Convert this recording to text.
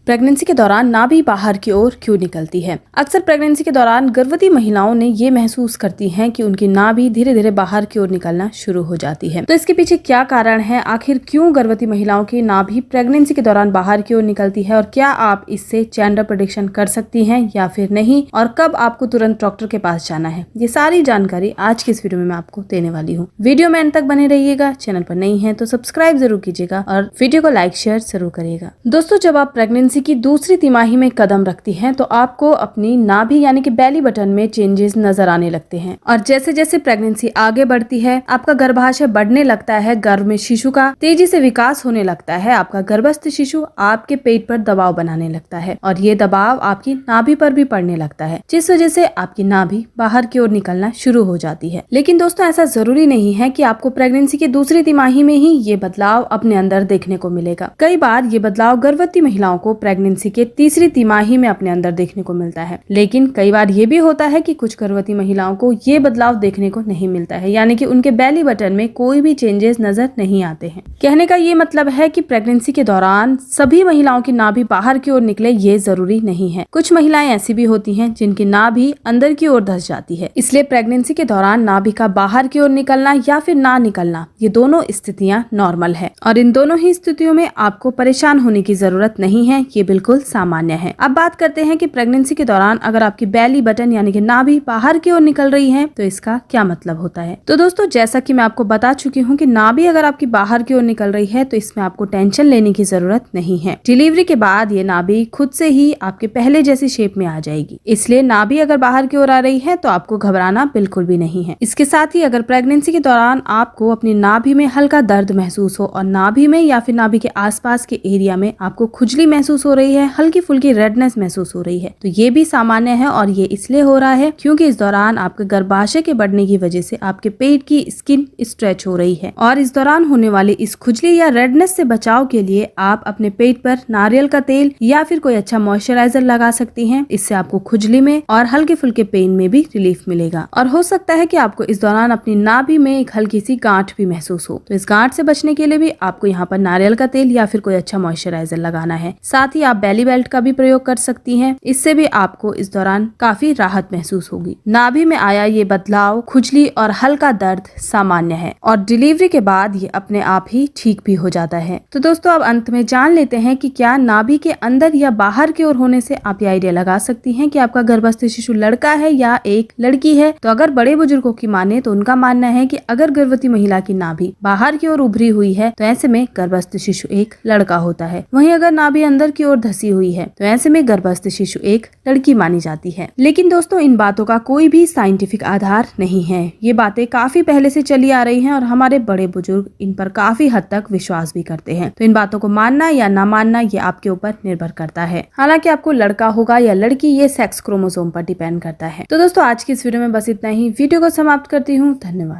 Pregnancy के दौरान नाभि बाहर की ओर क्यों निकलती है। अक्सर प्रेगनेंसी के दौरान गर्भवती महिलाओं ने ये महसूस करती हैं कि उनकी नाभि धीरे धीरे बाहर की ओर निकलना शुरू हो जाती है। तो इसके पीछे क्या कारण है, आखिर क्यों गर्भवती महिलाओं की नाभि प्रेगनेंसी के दौरान बाहर की ओर निकलती है और क्या आप इससे जेंडर प्रेडिक्शन कर सकती हैं या फिर नहीं, और कब आपको तुरंत डॉक्टर के पास जाना है, ये सारी जानकारी आज की इस वीडियो में मैं आपको देने वाली हूँ। वीडियो में अंत तक बने रहिएगा। चैनल पर नई है तो सब्सक्राइब जरूर कीजिएगा और वीडियो को लाइक शेयर जरूर करिएगा। दोस्तों, जब आप प्रेगनेंसी की दूसरी तिमाही में कदम रखती हैं तो आपको अपनी नाभि यानी कि बेली बटन में चेंजेस नजर आने लगते हैं, और जैसे जैसे प्रेगनेंसी आगे बढ़ती है आपका गर्भाशय बढ़ने लगता है, गर्भ में शिशु का तेजी से विकास होने लगता है, आपका गर्भस्थ शिशु आपके पेट पर दबाव बनाने लगता है और ये दबाव आपकी नाभि पर भी पड़ने लगता है, जिस वजह से आपकी नाभि बाहर की ओर निकलना शुरू हो जाती है। लेकिन दोस्तों, ऐसा जरूरी नहीं है कि आपको प्रेगनेंसी की दूसरी तिमाही में ही ये बदलाव अपने अंदर देखने को मिलेगा। कई बार ये बदलाव गर्भवती महिलाओं को प्रेगनेंसी के तीसरी तिमाही में अपने अंदर देखने को मिलता है, लेकिन कई बार ये भी होता है कि कुछ गर्भवती महिलाओं को ये बदलाव देखने को नहीं मिलता है, यानी कि उनके बेली बटन में कोई भी चेंजेस नजर नहीं आते हैं। कहने का ये मतलब है कि प्रेगनेंसी के दौरान सभी महिलाओं की नाभि बाहर की ओर निकले ये जरूरी नहीं है। कुछ महिलाएं ऐसी भी होती हैं जिनकी नाभि अंदर की ओर धंस जाती है। इसलिए प्रेगनेंसी के दौरान नाभि का बाहर की ओर निकलना या फिर ना निकलना, ये दोनों स्थितियां नॉर्मल है और इन दोनों ही स्थितियों में आपको परेशान होने की जरूरत नहीं है, ये बिल्कुल सामान्य है। अब बात करते हैं कि प्रेगनेंसी के दौरान अगर आपकी बेली बटन यानी कि नाभि बाहर की ओर निकल रही है तो इसका क्या मतलब होता है। तो दोस्तों, जैसा कि मैं आपको बता चुकी हूँ कि नाभि अगर आपकी बाहर की ओर निकल रही है तो इसमें आपको टेंशन लेने की जरूरत नहीं है। डिलीवरी के बाद ये नाभि खुद से ही आपके पहले जैसी शेप में आ जाएगी, इसलिए नाभि अगर बाहर की ओर आ रही है तो आपको घबराना बिल्कुल भी नहीं है। इसके साथ ही अगर प्रेगनेंसी के दौरान आपको अपनी नाभि में हल्का दर्द महसूस हो और नाभि में या फिर नाभि के आसपास के एरिया में आपको खुजली महसूस हो रही है, हल्की फुल्की रेडनेस महसूस हो रही है, तो ये भी सामान्य है और ये इसलिए हो रहा है क्योंकि इस दौरान आपके गर्भाशय के बढ़ने की वजह से आपके पेट की स्किन स्ट्रेच हो रही है। और इस दौरान होने वाली इस खुजली या रेडनेस से बचाव के लिए आप अपने पेट पर नारियल का तेल या फिर कोई अच्छा मॉइस्चराइजर लगा सकती हैं। इससे आपको खुजली में और हल्के फुल्के पेन में भी रिलीफ मिलेगा। और हो सकता है कि आपको इस दौरान अपनी नाभि में एक हल्की सी गांठ भी महसूस हो, तो इस गांठ से बचने के लिए भी आपको यहाँ पर नारियल का तेल या फिर कोई अच्छा मॉइस्चराइजर लगाना है। साथ ही आप बेली बेल्ट का भी प्रयोग कर सकती हैं, इससे भी आपको इस दौरान काफी राहत महसूस होगी। नाभि में आया ये बदलाव, खुजली और हल्का दर्द सामान्य है और डिलीवरी के बाद ये अपने आप ही ठीक भी हो जाता है। तो दोस्तों, अब अंत में जान लेते हैं कि क्या नाभि के अंदर या बाहर की ओर होने से आप ये आइडिया लगा सकती हैं कि आपका गर्भस्थ शिशु लड़का है या एक लड़की है। तो अगर बड़े बुजुर्गों की माने तो उनका मानना है कि अगर गर्भवती महिला की नाभि बाहर की ओर उभरी हुई है तो ऐसे में गर्भस्थ शिशु एक लड़का होता है। वहीं अगर नाभि अंदर की ओर धसी हुई है तो ऐसे में गर्भस्थ शिशु एक लड़की मानी जाती है। लेकिन दोस्तों, इन बातों का कोई भी साइंटिफिक आधार नहीं है। ये बातें काफी पहले से चली आ रही हैं और हमारे बड़े बुजुर्ग इन पर काफी हद तक विश्वास भी करते हैं। तो इन बातों को मानना या ना मानना ये आपके ऊपर निर्भर करता है। हालांकि आपको लड़का होगा या लड़की ये सेक्स क्रोमोसोम पर डिपेंड करता है। तो दोस्तों, आज की इस वीडियो में बस इतना ही। वीडियो को समाप्त करती हूँ। धन्यवाद।